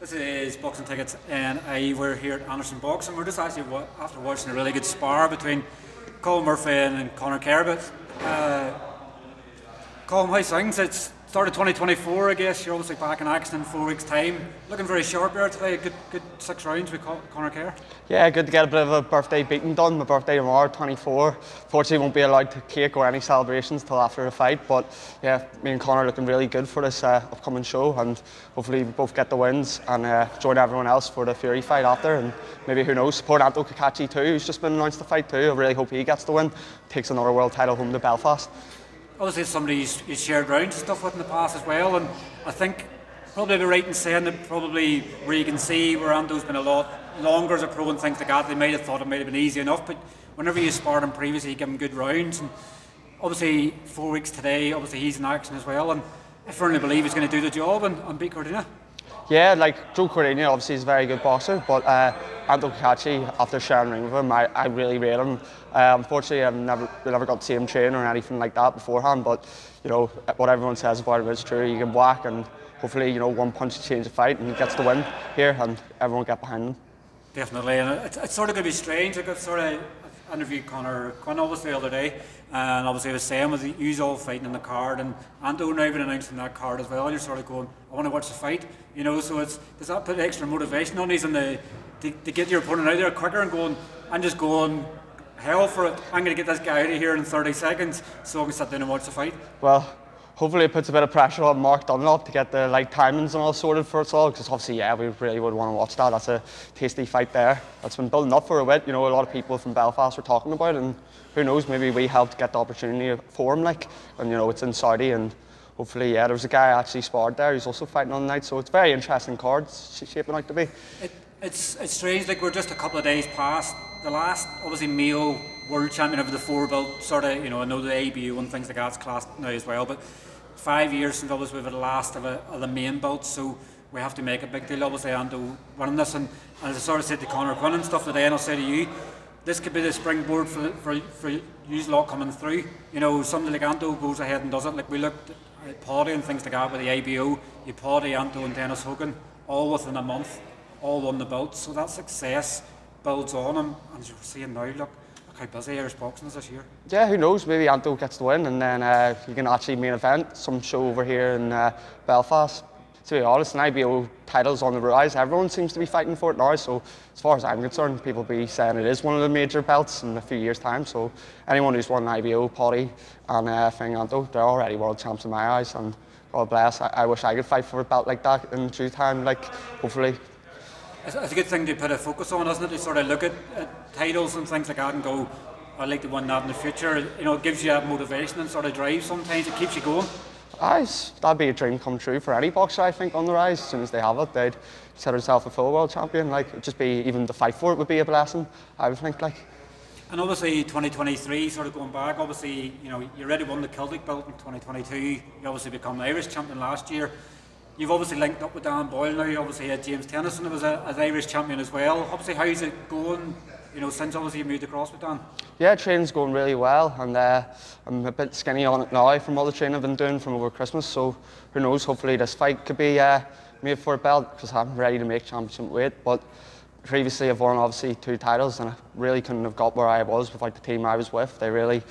This is Boxing Tickets, and we're here at Anderson Boxing. We're just actually after watching a really good spar between Colm Murphy and Conor Kerr. But Colm, how's things? It's started 2024, I guess. You're obviously back in action in 4 weeks' time. Looking very sharp there today. Good 6 rounds with Conor Kerr. Yeah, good to get a bit of a birthday beating done. My birthday tomorrow, 24. Fortunately, won't be allowed to cake or any celebrations till after the fight. But yeah, me and Conor looking really good for this upcoming show, and hopefully we both get the wins and join everyone else for the Fury fight after. And maybe, who knows, support Cacace too, who's just been announced to fight too. I really hope he gets the win, takes another world title home to Belfast. Obviously, it's somebody he's shared rounds and stuff with in the past as well, and I think probably be right in saying that probably where you can see where Ando's been a lot longer as a pro and things like that, they might have thought it might have been easy enough, but whenever you sparred him previously, you give him good rounds, and obviously 4 weeks today, obviously he's in action as well, and I firmly believe he's going to do the job and beat Cordina. Yeah, like Joe Cordina obviously is a very good boxer, but Ando Cacace, after sharing ring with him, I really rate him. Unfortunately, I've never got to see him train or anything like that beforehand, but you know, what everyone says about him is true. You can whack and hopefully, you know, one punch to change the fight, and he gets the win here and everyone get behind him. Definitely, and it's sort of going to be strange. Like I interviewed Quinn obviously the other day, and obviously I was saying with you all fighting in the card, and Ando now been announcing that card as well, and you're sort of going, I want to watch the fight, you know, so does that put extra motivation on these and to get your opponent out there quicker and going, I'm just going hell for it, I'm going to get this guy out of here in 30 seconds so I can sit down and watch the fight? Well, hopefully it puts a bit of pressure on Mark Dunlop to get the timings and all sorted for us all, because obviously, yeah, we really would want to watch that. That's a tasty fight there. That's been building up for a bit. You know, a lot of people from Belfast were talking about it, and who knows, maybe we helped get the opportunity for him, and you know, it's in Saudi, and hopefully, yeah, there was a guy I actually sparred there who's also fighting on the night, so it's a very interesting card shaping out to be. It's strange, like we're just a couple of days past the last, obviously, male world champion of the 4 belt, sort of, you know, I know the ABU and things like that's classed now as well, but 5 years since obviously we've had the last of the main belts, so we have to make a big deal, obviously, Ando winning this, and as I sort of said to Conor Quinn and stuff today, and I'll say to you, this could be the springboard for you lot coming through. You know, somebody like Ando goes ahead and does it, like we looked at Paddy and things like that with the ABO, you Paddy, Ando and Dennis Hogan, all within a month, all won the belts, so that success builds on him, and as you're seeing now, look how busy Irish boxing is this year. Yeah, who knows, maybe Ando gets the win, and then you can actually main event some show over here in Belfast. To be honest, an IBO title's on the rise, everyone seems to be fighting for it now, so as far as I'm concerned, people will be saying it is one of the major belts in a few years' time, so anyone who's won an IBO, Paddy and Ando, they're already world champs in my eyes, and God bless, I wish I could fight for a belt like that in due time, hopefully. It's a good thing to put a focus on, isn't it? To sort of look at titles and things like that and go, I'd like to win that in the future. You know, it gives you that motivation and sort of drive sometimes, it keeps you going. That'd be a dream come true for any boxer, I think, on the rise. As soon as they have it, they'd set themselves a full world champion. It'd just be, even the fight for it would be a blessing, I would think, And obviously 2023, sort of going back, obviously, you know, you already won the Celtic belt in 2022, you obviously become the Irish champion last year. You've obviously linked up with Boyle now, you obviously had James Tennyson who was an Irish champion as well. Obviously, how's it going, you know, since obviously you moved across with Dan? Yeah, training's going really well, and I'm a bit skinny on it now from all the training I've been doing from over Christmas, so who knows, hopefully this fight could be made for a belt, because I'm ready to make championship weight. But previously I've won obviously 2 titles, and I really couldn't have got where I was without the team I was with. They really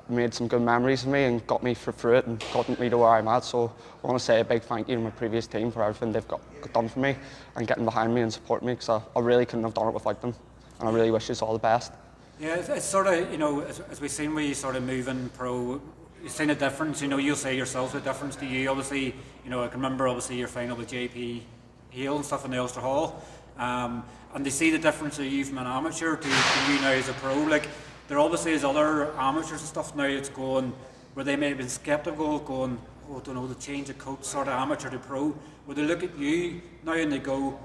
made some good memories of me and got me through it and got me to where I'm at, so I want to say a big thank you to my previous team for everything they've got done for me and getting behind me and supporting me, because I really couldn't have done it without them, and I really wish you all the best. Yeah, it's sort of, you know, as we've seen with you sort of moving pro, you've seen a difference, you know, you'll say yourself the difference to you, obviously, you know, I can remember obviously your final with JP Hale and stuff in the Ulster Hall, and they see the difference of you from an amateur to you now as a pro. Like, there obviously is other amateurs and stuff now it's going, where they may have been sceptical, going, oh, I don't know, the change of coach, sort of amateur to pro, where they look at you now and they go,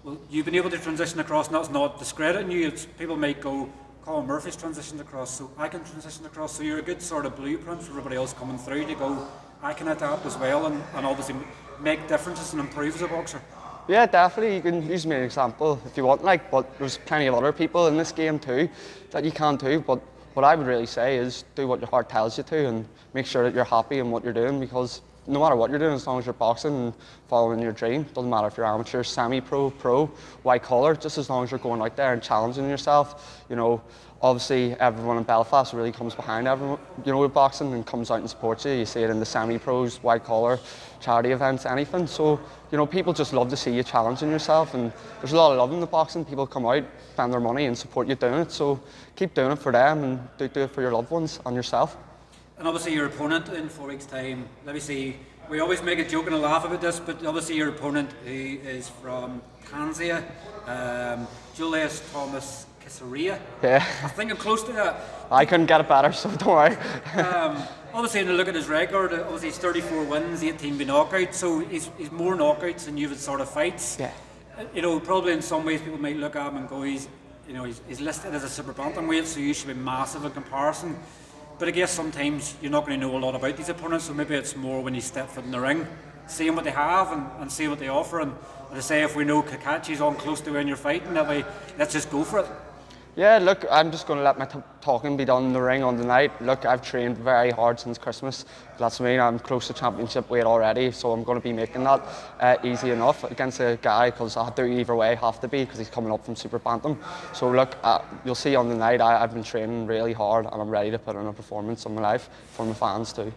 well, you've been able to transition across, and that's not discrediting you, people might go, Colm Murphy's transitioned across, so I can transition across, so you're a good sort of blueprint for everybody else coming through to go, I can adapt as well, and obviously make differences and improve as a boxer. Yeah, definitely, you can use me as an example if you want, but there's plenty of other people in this game too that you can do, but what I would really say is do what your heart tells you to, and make sure that you're happy in what you're doing, because no matter what you're doing, as long as you're boxing and following your dream, doesn't matter if you're amateur, semi-pro, pro, white collar, just as long as you're going out there and challenging yourself. You know, obviously everyone in Belfast really comes behind everyone, you know, with boxing and comes out and supports you. You see it in the semi-pros, white collar, charity events, anything. So, you know, people just love to see you challenging yourself, and there's a lot of love in the boxing. People come out, spend their money and support you doing it. So keep doing it for them and do it for your loved ones and yourself. And obviously your opponent in 4 weeks' time, let me see, we always make a joke and a laugh about this, but obviously your opponent, who is from Tanzania, Julius Thomas Cacace. Yeah. I think I'm close to that. I couldn't get it better, so don't worry. Obviously, when you look at his record, obviously he's 34 wins, 18 by knockout, so he's more knockouts than you've had sort of fights. Yeah. You know, probably in some ways people might look at him and go, he's listed as a super bantamweight, so you should be massive in comparison. But I guess sometimes you're not going to know a lot about these opponents, so maybe it's more when you step foot in the ring, seeing what they have and seeing what they offer. And as I say, if we know Cacace's on close to when you're fighting, that way, let's just go for it. Yeah, look, I'm just going to let my talking be done in the ring on the night. Look, I've trained very hard since Christmas. That's me. I'm close to championship weight already, so I'm going to be making that easy enough against a guy, because I do either way have to be, because he's coming up from super bantam. So look, you'll see on the night I've been training really hard, and I'm ready to put in a performance in my life for my fans too.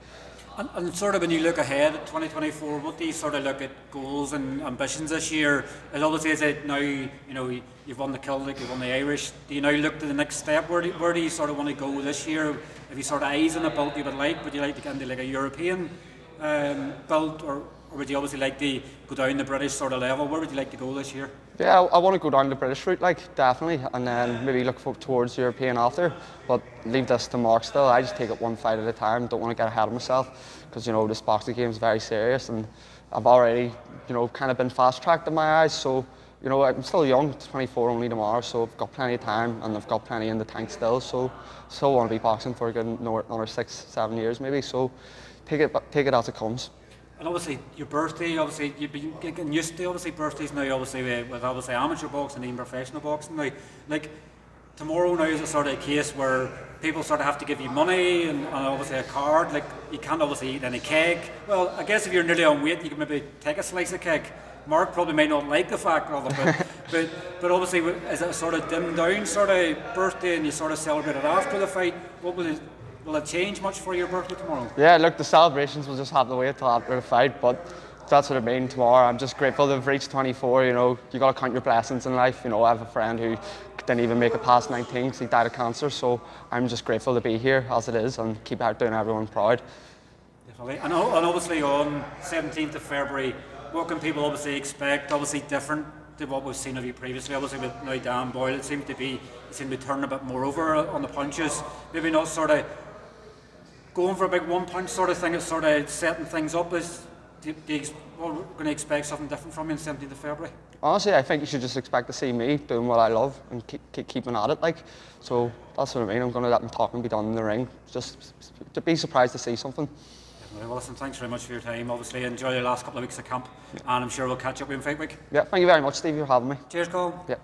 And sort of when you look ahead at 2024, what do you sort of look at goals and ambitions this year? As obviously as it now, you know, you've won the Celtic, you've won the Irish. Do you now look to the next step? Where do you sort of want to go this year? Have you sort of eyes on a belt you would like? Would you like to get into like a European belt, or would you obviously like to go down the British sort of level? Where would you like to go this year? Yeah, I want to go down the British route, like, definitely, and then maybe look towards European after, but leave this to Mark still. I just take it one fight at a time, don't want to get ahead of myself, because, you know, this boxing game is very serious, and I've already, you know, kind of been fast-tracked in my eyes, so, you know, I'm still young, 24 only tomorrow, so I've got plenty of time, and I've got plenty in the tank still, so still want to be boxing for a good another 6-7 years maybe, so take it as it comes. And obviously your birthday, obviously you've been getting used to obviously birthdays now, obviously with obviously amateur boxing and even professional boxing now. Like tomorrow now is a sort of a case where people sort of have to give you money and obviously a card. Like you can't obviously eat any cake. Well, I guess if you're nearly on weight, you can maybe take a slice of cake. Mark probably may not like the fact of it, but obviously is it a sort of dimmed down sort of birthday and you sort of celebrate it after the fight? Will it change much for your birthday tomorrow? Yeah, look, the celebrations will just have to wait till after the fight, but that's what I mean tomorrow. I'm just grateful to have reached 24, you know, you got to count your blessings in life. You know, I have a friend who didn't even make it past 19 because he died of cancer, so I'm just grateful to be here as it is and keep out doing everyone proud. Definitely, and obviously on 17th of February, what can people obviously expect? Obviously different to what we've seen of you previously. Obviously with now Dan Boyle, it seemed to be turning a bit more over on the punches. Maybe not sort of going for a big one punch sort of thing, it's sort of setting things up. We're going to expect something different from you on 17th of February? Honestly, I think you should just expect to see me doing what I love and keeping at it, like. So that's what I mean. I'm going to let my talking be done in the ring. Just to be surprised to see something. Well, listen, thanks very much for your time. Obviously, enjoy the last couple of weeks of camp, and I'm sure we'll catch up in fight week. Yeah, thank you very much, Steve, for having me. Cheers, Colm. Yeah.